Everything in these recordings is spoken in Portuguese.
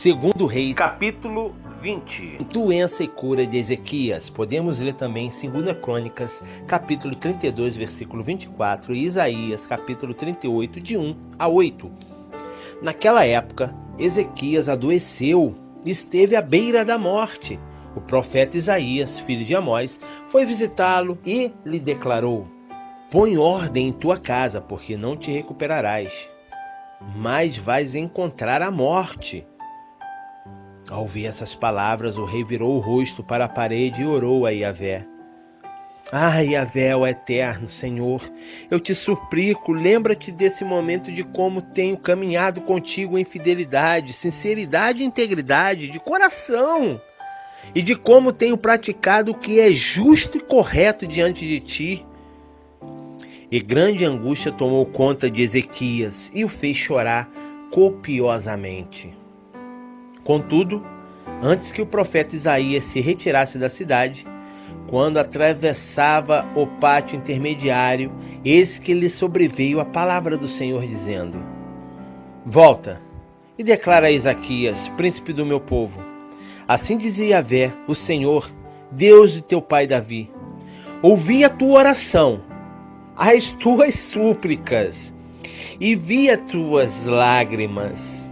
Segundo Reis, capítulo 20. Doença e cura de Ezequias. Podemos ler também em 2 Crônicas, capítulo 32, versículo 24, e Isaías, capítulo 38, de 1 a 8. Naquela época, Ezequias adoeceu e esteve à beira da morte. O profeta Isaías, filho de Amós, foi visitá-lo e lhe declarou: põe ordem em tua casa, porque não te recuperarás, mas vais encontrar a morte. Ao ouvir essas palavras, o rei virou o rosto para a parede e orou a Yahvé. Yahvé, ó eterno Senhor, eu te suplico, lembra-te desse momento de como tenho caminhado contigo em fidelidade, sinceridade e integridade de coração, e de como tenho praticado o que é justo e correto diante de ti. E grande angústia tomou conta de Ezequias e o fez chorar copiosamente. Contudo, antes que o profeta Isaías se retirasse da cidade, quando atravessava o pátio intermediário, eis que lhe sobreveio a palavra do Senhor, dizendo: volta e declara a Ezequias, príncipe do meu povo: assim dizia Yahvé, o Senhor, Deus de teu pai Davi: ouvi a tua oração, as tuas súplicas, e vi as tuas lágrimas.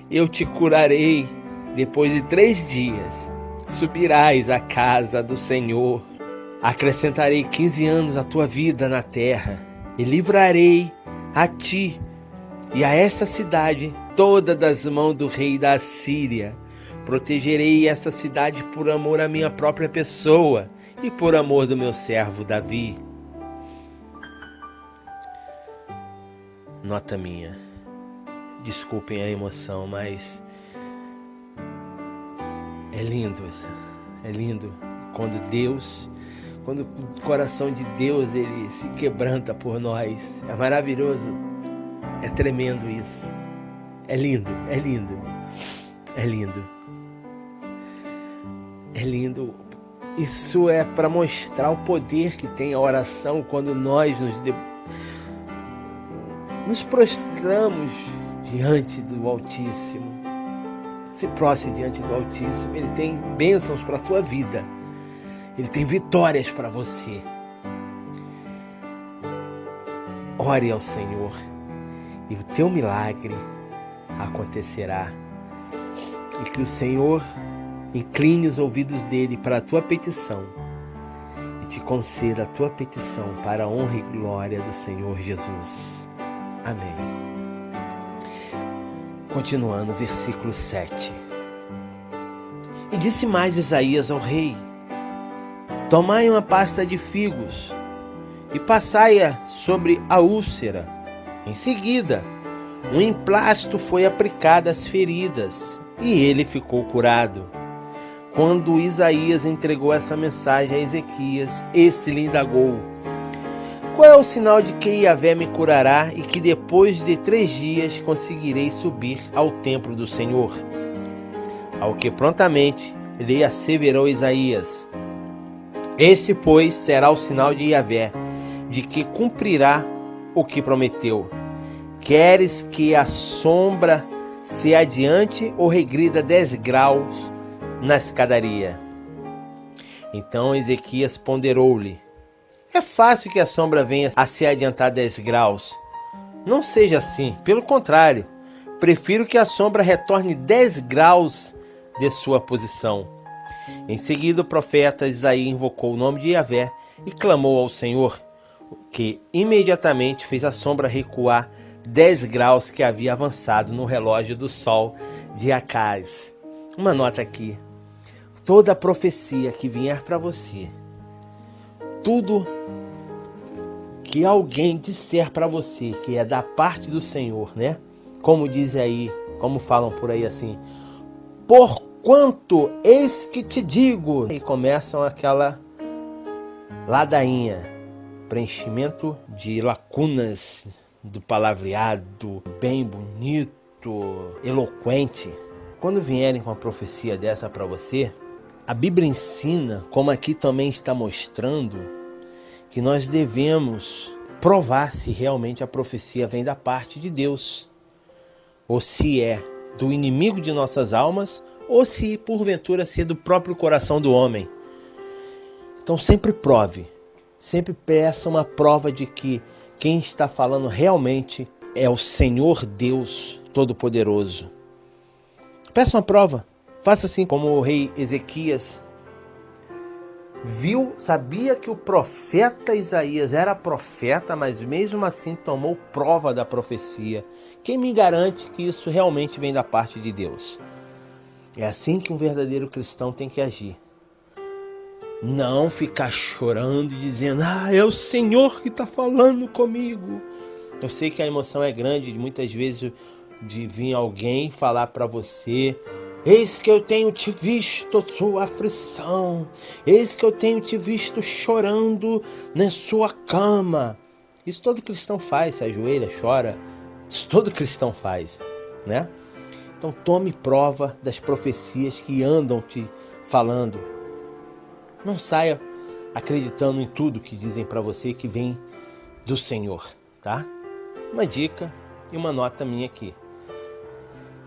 Eu te curarei. Depois de 3 dias, subirás à casa do Senhor. Acrescentarei 15 anos à tua vida na terra, e livrarei a ti e a essa cidade toda das mãos do rei da Assíria. Protegerei essa cidade por amor à minha própria pessoa e por amor do meu servo Davi. Nota minha. Desculpem a emoção, mas é lindo isso. É lindo quando o coração de Deus ele se quebranta por nós. É maravilhoso. É tremendo isso. É lindo, é lindo. É lindo. É lindo. Isso é para mostrar o poder que tem a oração quando nós nos prostramos diante do Altíssimo. Se prostre diante do Altíssimo. Ele tem bênçãos para a tua vida. Ele tem vitórias para você. Ore ao Senhor e o teu milagre acontecerá. E que o Senhor incline os ouvidos dele para a tua petição e te conceda a tua petição para a honra e glória do Senhor Jesus. Amém. Continuando, versículo 7. E disse mais Isaías ao rei: tomai uma pasta de figos e passai-a sobre a úlcera. Em seguida, um emplasto foi aplicado às feridas e ele ficou curado. Quando Isaías entregou essa mensagem a Ezequias, este lhe indagou: qual é o sinal de que Yahvé me curará e que depois de 3 dias conseguirei subir ao templo do Senhor? Ao que prontamente lhe asseverou Isaías: este, pois, será o sinal de Yahvé, de que cumprirá o que prometeu. Queres que a sombra se adiante ou regrida 10 graus na escadaria? Então Ezequias ponderou-lhe: é fácil que a sombra venha a se adiantar 10 graus. Não seja assim, pelo contrário, prefiro que a sombra retorne 10 graus de sua posição. Em seguida, o profeta Isaías invocou o nome de Yahvé e clamou ao Senhor, que imediatamente fez a sombra recuar 10 graus que havia avançado no relógio do sol de Acaz. Uma nota aqui: toda profecia que vier para você, tudo que alguém disser para você que é da parte do Senhor, né? Como diz aí, como falam por aí assim: porquanto eis que te digo. E começam aquela ladainha, preenchimento de lacunas do palavreado, bem bonito, eloquente. Quando vierem com uma profecia dessa para você, a Bíblia ensina, como aqui também está mostrando, que nós devemos provar se realmente a profecia vem da parte de Deus ou se é do inimigo de nossas almas ou se porventura ser do próprio coração do homem. Então sempre prove, sempre peça uma prova de que quem está falando realmente é o Senhor Deus Todo-Poderoso. Peça uma prova, faça assim como o rei Ezequias viu, sabia que o profeta Isaías era profeta, mas mesmo assim tomou prova da profecia. Quem me garante que isso realmente vem da parte de Deus? É assim que um verdadeiro cristão tem que agir. Não ficar chorando e dizendo, é o Senhor que está falando comigo. Eu sei que a emoção é grande, muitas vezes de vir alguém falar para você, eis que eu tenho te visto sua aflição, eis que eu tenho te visto chorando na sua cama. Isso todo cristão faz, se ajoelha, chora, isso todo cristão faz, né? Então tome prova das profecias que andam te falando. Não saia acreditando em tudo que dizem para você que vem do Senhor, tá? Uma dica e uma nota minha aqui.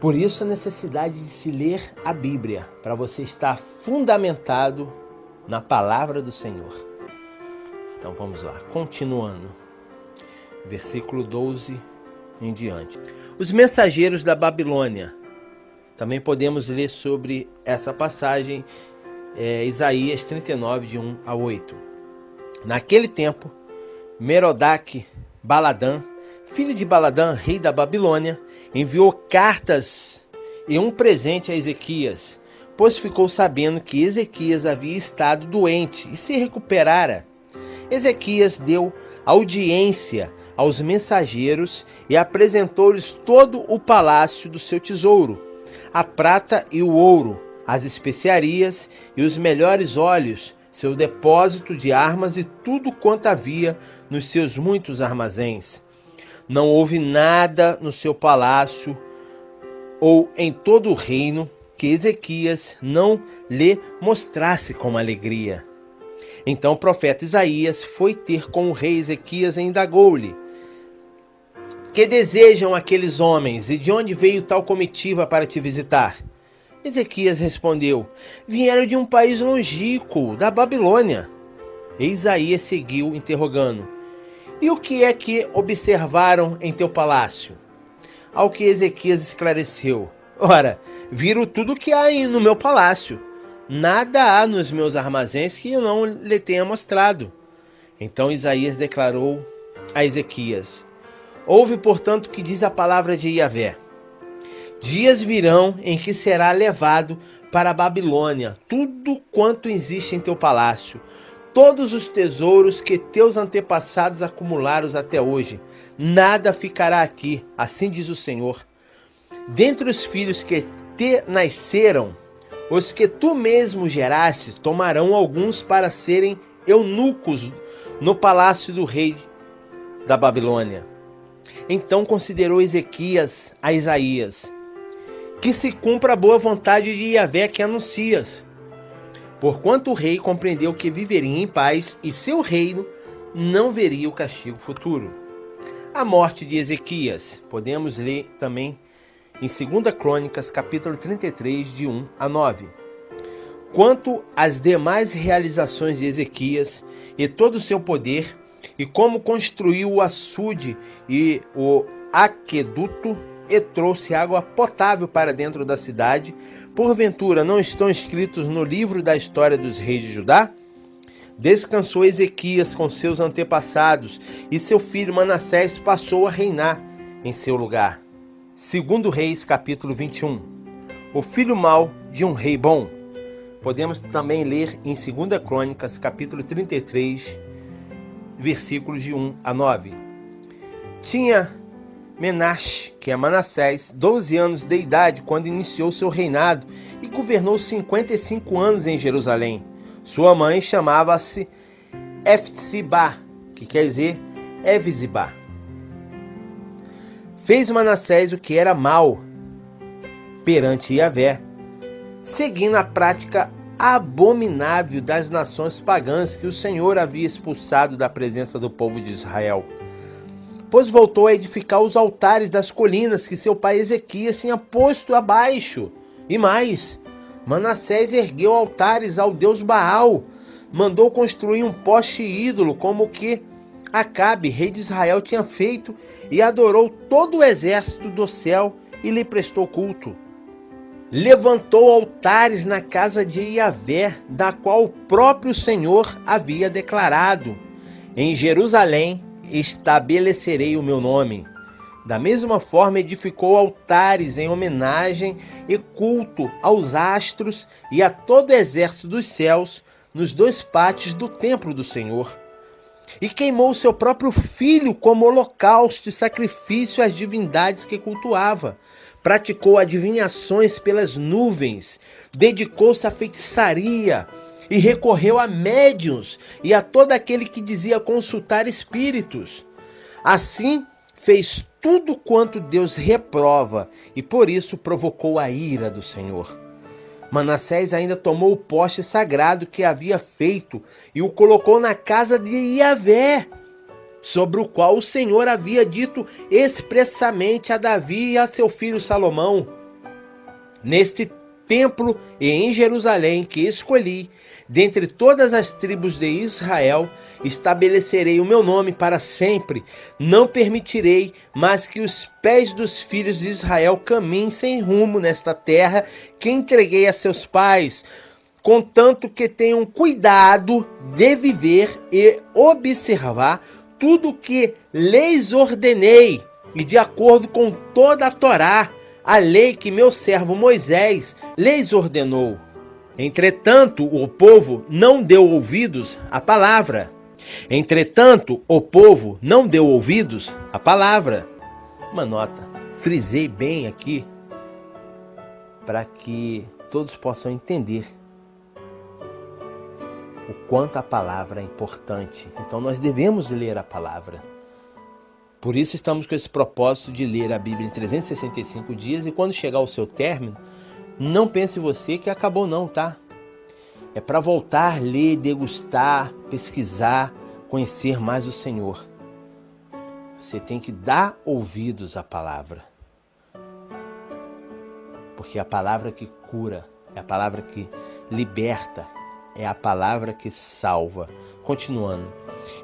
Por isso a necessidade de se ler a Bíblia, para você estar fundamentado na palavra do Senhor. Então vamos lá, continuando. Versículo 12 em diante. Os mensageiros da Babilônia. Também podemos ler sobre essa passagem, Isaías 39, de 1 a 8. Naquele tempo, Merodach-Baladã, filho de Baladã, rei da Babilônia, enviou cartas e um presente a Ezequias, pois ficou sabendo que Ezequias havia estado doente e se recuperara. Ezequias deu audiência aos mensageiros e apresentou-lhes todo o palácio do seu tesouro, a prata e o ouro, as especiarias e os melhores óleos, seu depósito de armas e tudo quanto havia nos seus muitos armazéns. Não houve nada no seu palácio ou em todo o reino que Ezequias não lhe mostrasse com alegria. Então o profeta Isaías foi ter com o rei Ezequias e indagou-lhe: que desejam aqueles homens e de onde veio tal comitiva para te visitar? Ezequias respondeu: vieram de um país longínquo, da Babilônia. E Isaías seguiu interrogando: e o que é que observaram em teu palácio? Ao que Ezequias esclareceu: ora, viram tudo que há no meu palácio. Nada há nos meus armazéns que eu não lhe tenha mostrado. Então Isaías declarou a Ezequias: ouve, portanto, que diz a palavra de Yahvé: dias virão em que será levado para a Babilônia tudo quanto existe em teu palácio, todos os tesouros que teus antepassados acumularam até hoje. Nada ficará aqui, assim diz o Senhor. Dentre os filhos que te nasceram, os que tu mesmo geraste, tomarão alguns para serem eunucos no palácio do rei da Babilônia. Então considerou Ezequias a Isaías: que se cumpra a boa vontade de Yahvé que anuncias. Porquanto o rei compreendeu que viveria em paz e seu reino não veria o castigo futuro. A morte de Ezequias. Podemos ler também em 2 Crônicas, capítulo 33, de 1 a 9. Quanto às demais realizações de Ezequias e todo o seu poder, e como construiu o açude e o aqueduto, e trouxe água potável para dentro da cidade, porventura não estão escritos no livro da história dos reis de Judá? Descansou Ezequias com seus antepassados, e seu filho Manassés passou a reinar em seu lugar. 2 Reis, capítulo 21. O filho mau de um rei bom. Podemos também ler em 2 Crônicas, capítulo 33, versículos de 1 a 9. Tinha Menaxe, que é Manassés, 12 anos de idade quando iniciou seu reinado e governou 55 anos em Jerusalém. Sua mãe chamava-se Efzibá, que quer dizer Evzibá. Fez Manassés o que era mal perante Yahvé, seguindo a prática abominável das nações pagãs que o Senhor havia expulsado da presença do povo de Israel. pois voltou a edificar os altares das colinas que seu pai Ezequias tinha posto abaixo. E mais, Manassés ergueu altares ao deus Baal, mandou construir um poste ídolo como o que Acabe, rei de Israel, tinha feito, e adorou todo o exército do céu e lhe prestou culto. Levantou altares na casa de Iavé, da qual o próprio Senhor havia declarado: em Jerusalém estabelecerei o meu nome. Da mesma forma, edificou altares em homenagem e culto aos astros e a todo o exército dos céus nos dois pátios do templo do Senhor. E queimou seu próprio filho como holocausto e sacrifício às divindades que cultuava. Praticou adivinhações pelas nuvens, dedicou-se à feitiçaria e recorreu a médiuns e a todo aquele que dizia consultar espíritos. Assim, fez tudo quanto Deus reprova e por isso provocou a ira do Senhor. Manassés ainda tomou o poste sagrado que havia feito e o colocou na casa de Iavé, sobre o qual o Senhor havia dito expressamente a Davi e a seu filho Salomão: neste templo e em Jerusalém que escolhi, dentre todas as tribos de Israel, estabelecerei o meu nome para sempre. Não permitirei mais que os pés dos filhos de Israel caminhem sem rumo nesta terra que entreguei a seus pais, contanto que tenham cuidado de viver e observar tudo o que lhes ordenei, e de acordo com toda a Torá, a lei que meu servo Moisés lhes ordenou. Entretanto, o povo não deu ouvidos à palavra. Uma nota, frisei bem aqui para que todos possam entender o quanto a palavra é importante. Então nós devemos ler a palavra. Por isso estamos com esse propósito de ler a Bíblia em 365 dias, e quando chegar ao seu término, não pense você que acabou não, tá? É para voltar, ler, degustar, pesquisar, conhecer mais o Senhor. Você tem que dar ouvidos à palavra. Porque é a palavra que cura, é a palavra que liberta, é a palavra que salva. Continuando.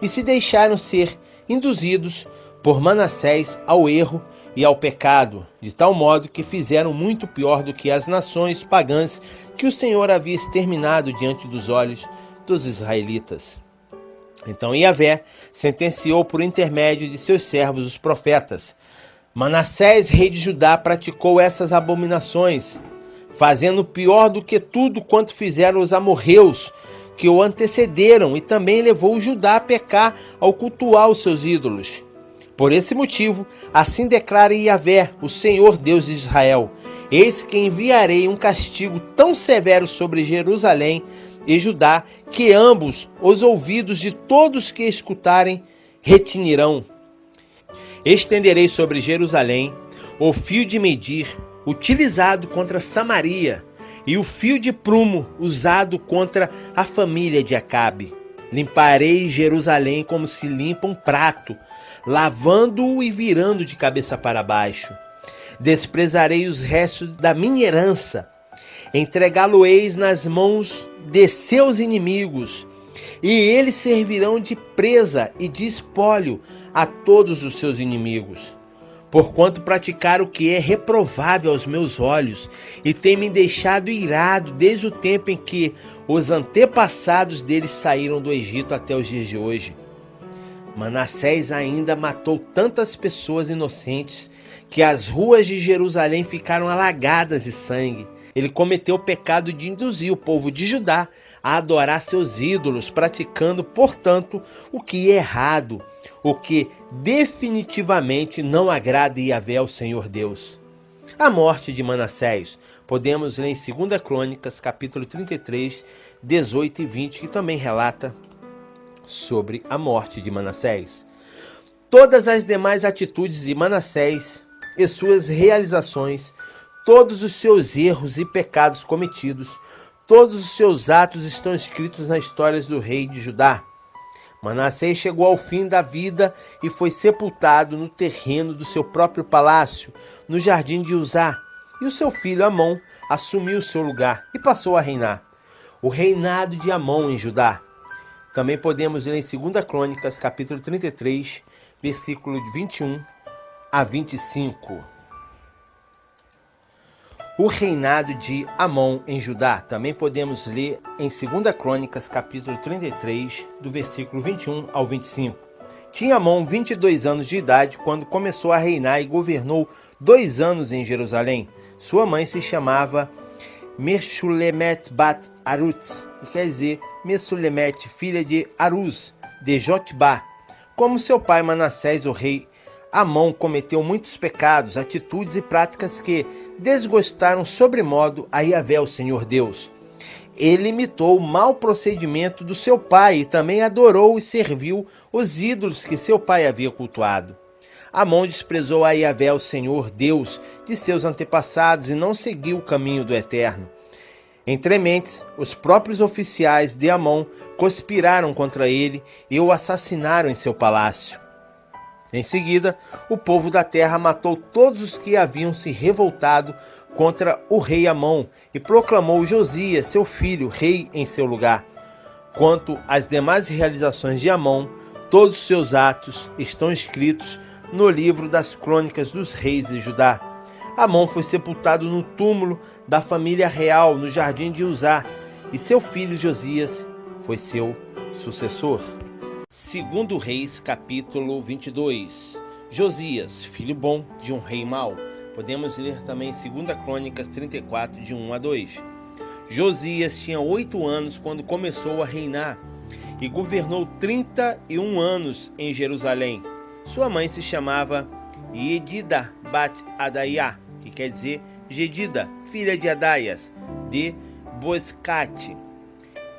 E se deixaram ser induzidos por Manassés ao erro e ao pecado, de tal modo que fizeram muito pior do que as nações pagãs que o Senhor havia exterminado diante dos olhos dos israelitas. Então Iavé sentenciou por intermédio de seus servos os profetas: Manassés, rei de Judá, praticou essas abominações, fazendo pior do que tudo quanto fizeram os amorreus que o antecederam, e também levou Judá a pecar ao cultuar os seus ídolos. Por esse motivo, assim declara Iavé, o Senhor Deus de Israel: eis que enviarei um castigo tão severo sobre Jerusalém e Judá, que ambos os ouvidos de todos que escutarem retinirão. Estenderei sobre Jerusalém o fio de medir utilizado contra Samaria e o fio de prumo usado contra a família de Acabe. Limparei Jerusalém como se limpa um prato, lavando-o e virando de cabeça para baixo. Desprezarei os restos da minha herança, entregá-lo-eis nas mãos de seus inimigos, e eles servirão de presa e de espólio a todos os seus inimigos. Porquanto praticaram o que é reprovável aos meus olhos, e tem me deixado irado desde o tempo em que os antepassados deles saíram do Egito até os dias de hoje. Manassés ainda matou tantas pessoas inocentes que as ruas de Jerusalém ficaram alagadas de sangue. Ele cometeu o pecado de induzir o povo de Judá a adorar seus ídolos, praticando, portanto, o que é errado, o que definitivamente não agrada Iavé ao Senhor Deus. A morte de Manassés podemos ler em 2 Crônicas, capítulo 33, 18 e 20, que também relata sobre a morte de Manassés. Todas as demais atitudes de Manassés e suas realizações, todos os seus erros e pecados cometidos, todos os seus atos estão escritos nas histórias do rei de Judá. Manassés chegou ao fim da vida e foi sepultado no terreno do seu próprio palácio, no jardim de Uzá. E o seu filho Amon assumiu seu lugar e passou a reinar. O reinado de Amon em Judá. Também podemos ler em 2 Crônicas, capítulo 33, versículo 21 a 25. O reinado de Amon em Judá. Também podemos ler em 2 Crônicas, capítulo 33, do versículo 21 ao 25. Tinha Amon 22 anos de idade quando começou a reinar e governou 2 anos em Jerusalém. Sua mãe se chamava Meshulemet bat Arutz, que quer dizer Meshulemet, filha de Aruz, de Jotbá. Como seu pai Manassés, o rei, Amon cometeu muitos pecados, atitudes e práticas que desgostaram sobremodo a Yahvé, o Senhor Deus. Ele imitou o mau procedimento do seu pai e também adorou e serviu os ídolos que seu pai havia cultuado. Amon desprezou a Yahvé, o Senhor Deus, de seus antepassados e não seguiu o caminho do Eterno. Entre mentes, os próprios oficiais de Amon conspiraram contra ele e o assassinaram em seu palácio. Em seguida, o povo da terra matou todos os que haviam se revoltado contra o rei Amon e proclamou Josias, seu filho, rei em seu lugar. Quanto às demais realizações de Amon, todos os seus atos estão escritos no livro das crônicas dos reis de Judá. Amon foi sepultado no túmulo da família real no jardim de Uzá, e seu filho Josias foi seu sucessor. 2 Reis, capítulo 22. Josias, filho bom de um rei mau. Podemos ler também 2 Crônicas 34, de 1 a 2. Josias tinha 8 anos quando começou a reinar e governou 31 anos em Jerusalém. Sua mãe se chamava Yedida bat Adaiá, que quer dizer Gedida, filha de Adaias, de Boscate.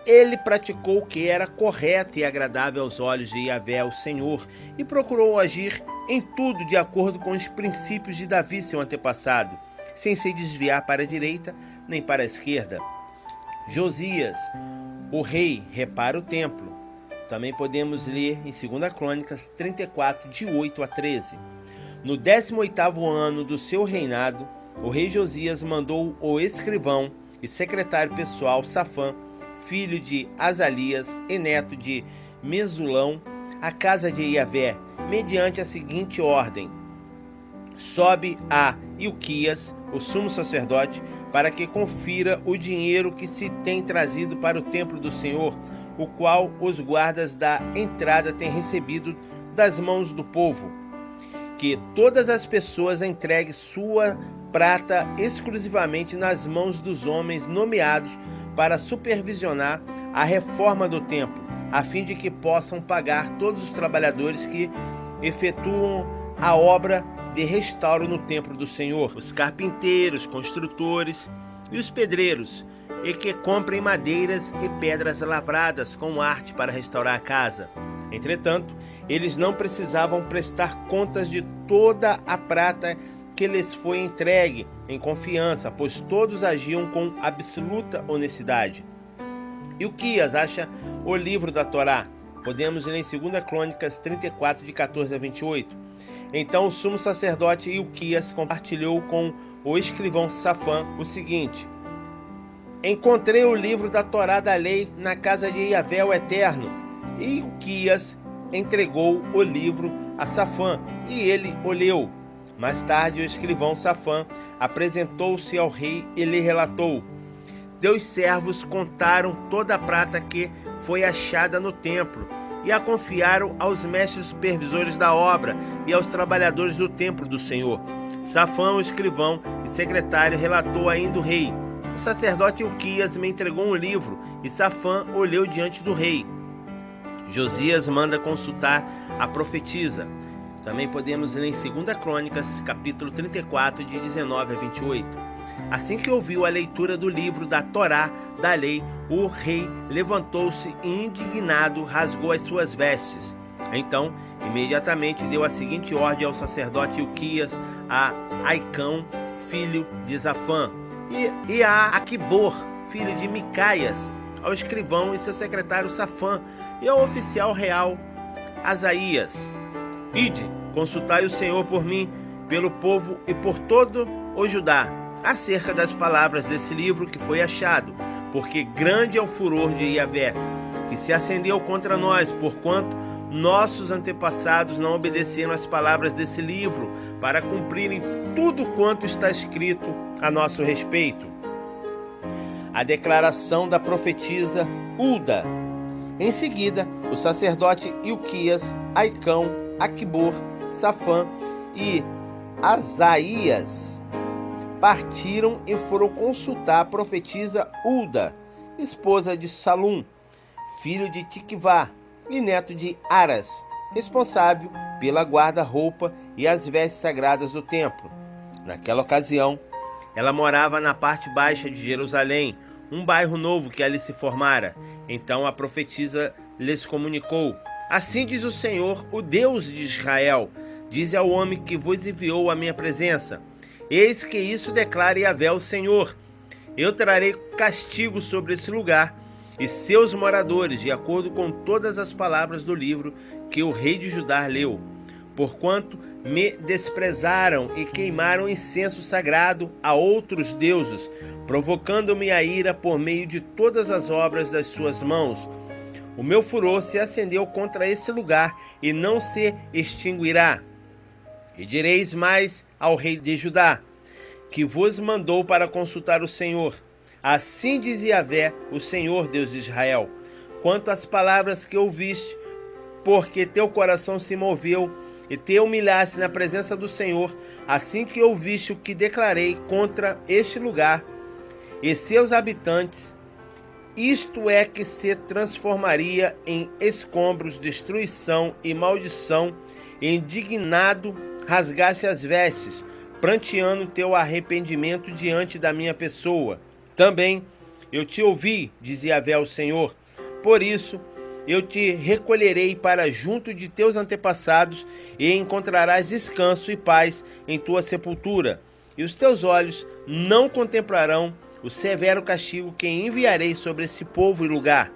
Ele praticou o que era correto e agradável aos olhos de Yahvé, o Senhor, e procurou agir em tudo de acordo com os princípios de Davi, seu antepassado, sem se desviar para a direita nem para a esquerda. Josias, o rei, repara o templo. Também podemos ler em 2 Crônicas 34, de 8 a 13. No 18º ano do seu reinado, o rei Josias mandou o escrivão e secretário pessoal Safã, filho de Azalias e neto de Mesulão, à casa de Yahvé, mediante a seguinte ordem: sobe a Ilquias, o sumo sacerdote, para que confira o dinheiro que se tem trazido para o templo do Senhor, o qual os guardas da entrada têm recebido das mãos do povo. Que todas as pessoas entreguem sua prata exclusivamente nas mãos dos homens nomeados para supervisionar a reforma do templo, a fim de que possam pagar todos os trabalhadores que efetuam a obra de restauro no templo do Senhor, os carpinteiros, construtores e os pedreiros, e que comprem madeiras e pedras lavradas com arte para restaurar a casa. Entretanto, eles não precisavam prestar contas de toda a prata que lhes foi entregue em confiança, pois todos agiam com absoluta honestidade. Ilquias acha o livro da Torá. Podemos ler em 2 Crônicas 34, de 14 a 28. Então o sumo sacerdote Ilquias compartilhou com o escrivão Safã o seguinte: encontrei o livro da Torá da lei na casa de Yahvé, o Eterno. E Ilquias entregou o livro a Safã, e ele o leu. Mais tarde, o escrivão Safã apresentou-se ao rei e lhe relatou: teus servos contaram toda a prata que foi achada no templo e a confiaram aos mestres supervisores da obra e aos trabalhadores do templo do Senhor. Safã, o escrivão e secretário, relatou ainda o rei: o sacerdote Ilquias me entregou um livro, e Safã o leu diante do rei. Josias manda consultar a profetisa. Também podemos ler em 2 Crônicas, capítulo 34, de 19 a 28. Assim que ouviu a leitura do livro da Torá, da lei, o rei levantou-se e, indignado, rasgou as suas vestes. Então, imediatamente deu a seguinte ordem ao sacerdote Ilquias, a Aicão, filho de Zafã, e a Aquibor, filho de Micaias, ao escrivão e seu secretário Safã e ao oficial real Asaías: Ide, consultai o Senhor por mim, pelo povo e por todo o Judá, acerca das palavras desse livro que foi achado, porque grande é o furor de Yahvé, que se acendeu contra nós, porquanto nossos antepassados não obedeceram às palavras desse livro, para cumprirem tudo quanto está escrito a nosso respeito. A declaração da profetisa Hulda. Em seguida, o sacerdote Ilquias, Aicão, Aquibor, Safã e Asaías partiram e foram consultar a profetisa Hulda, esposa de Salum, filho de Tiquivá e neto de Aras, responsável pela guarda-roupa e as vestes sagradas do templo. Naquela ocasião, ela morava na parte baixa de Jerusalém, um bairro novo que ali se formara. Então a profetisa lhes comunicou: Assim diz o Senhor, o Deus de Israel: Dize ao homem que vos enviou à minha presença: Eis que isso declara Yahvé o Senhor: Eu trarei castigo sobre esse lugar e seus moradores, de acordo com todas as palavras do livro que o rei de Judá leu, porquanto me desprezaram e queimaram incenso sagrado a outros deuses, provocando-me a ira por meio de todas as obras das suas mãos. O meu furor se acendeu contra esse lugar e não se extinguirá. E direis mais ao rei de Judá, que vos mandou para consultar o Senhor: Assim diz Yahvé, o Senhor Deus de Israel: Quanto às palavras que ouviste, porque teu coração se moveu e te humilhaste na presença do Senhor, assim que ouviste o que declarei contra este lugar e seus habitantes, isto é que se transformaria em escombros, destruição e maldição, e indignado rasgaste as vestes, pranteando teu arrependimento diante da minha pessoa. Também eu te ouvi, diz Yahvé o Senhor, por isso eu te recolherei para junto de teus antepassados e encontrarás descanso e paz em tua sepultura, e os teus olhos não contemplarão o severo castigo que enviarei sobre esse povo e lugar.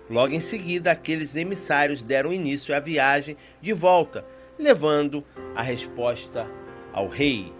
Logo em seguida, aqueles emissários deram início à viagem de volta, levando a resposta ao rei.